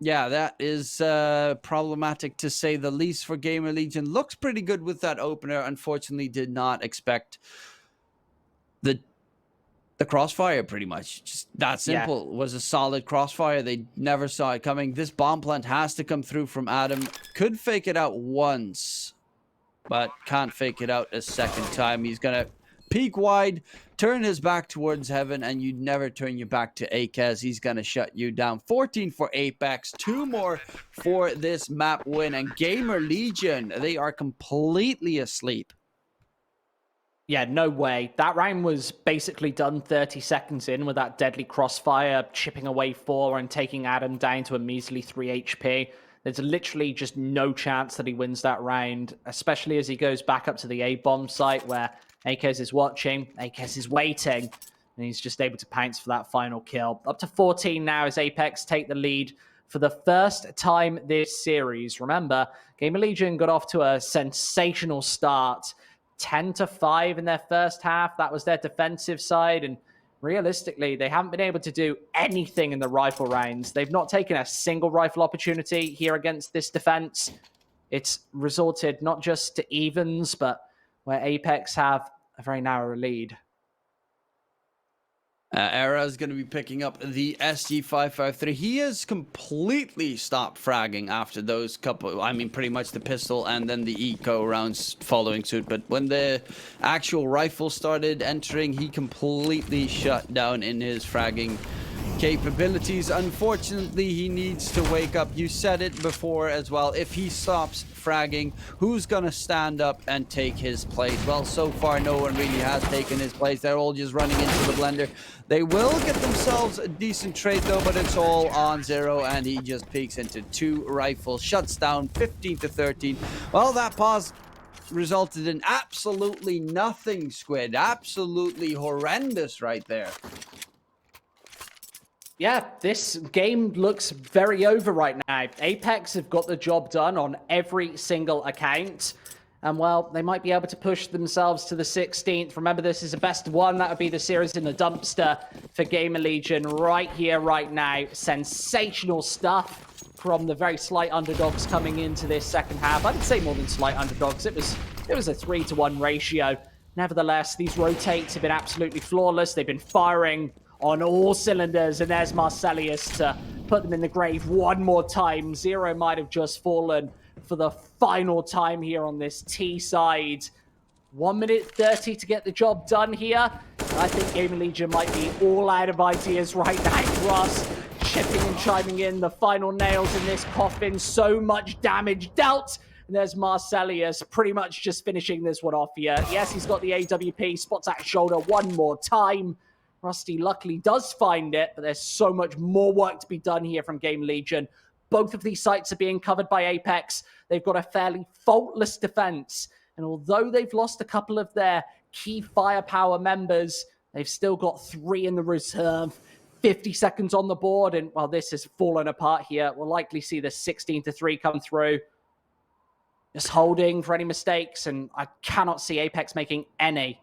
Yeah, that is problematic to say the least for GamerLegion. Looks pretty good with that opener. Unfortunately, did not expect the crossfire, pretty much. Just that Yeah. simple. It was a solid crossfire. They never saw it coming. This bomb plant has to come through from Adam. Could fake it out once, but can't fake it out a second time. He's going to peek wide, turn his back towards heaven, and you never turn your back to APEKS. He's going to shut you down. 14 for APEKS, 2 more for this map win. And GamerLegion, they are completely asleep. Yeah, no way. That round was basically done 30 seconds in with that deadly crossfire, chipping away 4 and taking Adam down to a measly 3 HP. There's literally just no chance that he wins that round, especially as he goes back up to the A-bomb site where APEKS is watching, APEKS is waiting, and he's just able to pounce for that final kill. Up to 14 now as APEKS take the lead for the first time this series. Remember, GamerLegion got off to a sensational start. 10-5 in their first half. That was their defensive side. And realistically, they haven't been able to do anything in the rifle rounds. They've not taken a single rifle opportunity here against this defense. It's resulted not just to evens, but where APEKS have a very narrow lead. Era is going to be picking up the SG553. He has completely stopped fragging after those couple, I mean, pretty much the pistol and then the eco rounds following suit. But when the actual rifle started entering, he completely shut down in his fragging capabilities. Unfortunately, he needs to wake up. You said it before as well. If he stops fragging, who's gonna stand up and take his place? Well, so far no one really has taken his place. They're all just running into the blender. They will get themselves a decent trade though, but it's all on Zero, and he just peeks into 2 rifles, shuts down 15-13. Well, that pause resulted in absolutely nothing, Squid. Absolutely horrendous right there. Yeah, this game looks very over right now. APEKS have got the job done on every single account. And, well, they might be able to push themselves to the 16th. Remember, this is a best of 1. That would be the series in the dumpster for GamerLegion right here, right now. Sensational stuff from the very slight underdogs coming into this second half. I'd say more than slight underdogs. It was a 3-to-1 ratio. Nevertheless, these rotates have been absolutely flawless. They've been firing on all cylinders, and there's Marcelius to put them in the grave one more time. Zero might have just fallen for the final time here on this T side. 1 minute 30 to get the job done here. I think GamerLegion might be all out of ideas right now. Russ chipping and chiming in the final nails in this coffin. So much damage dealt. And there's Marcelius pretty much just finishing this one off here. Yes, he's got the AWP, spots that shoulder one more time. Rusty luckily does find it, but there's so much more work to be done here from GamerLegion. Both of these sites are being covered by APEKS. They've got a fairly faultless defense. And although they've lost a couple of their key firepower members, they've still got 3 in the reserve. 50 seconds on the board, and, well, this has fallen apart here. We'll likely see the 16-3 come through. Just holding for any mistakes, and I cannot see APEKS making any.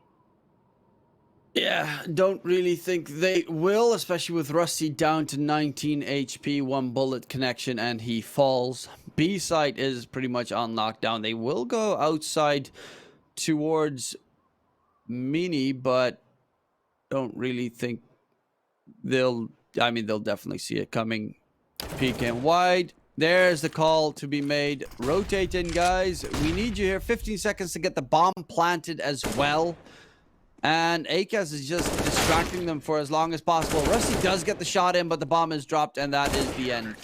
Yeah, don't really think they will, especially with Rusty down to 19 HP, 1 bullet connection, and he falls. B site is pretty much on lockdown. They will go outside towards Mini, but don't really think they'll definitely see it coming. Peek in wide. There's the call to be made. Rotate in, guys. We need you here. 15 seconds to get the bomb planted as well. And APEKS is just distracting them for as long as possible. Rusty does get the shot in, but the bomb is dropped, and that is the end.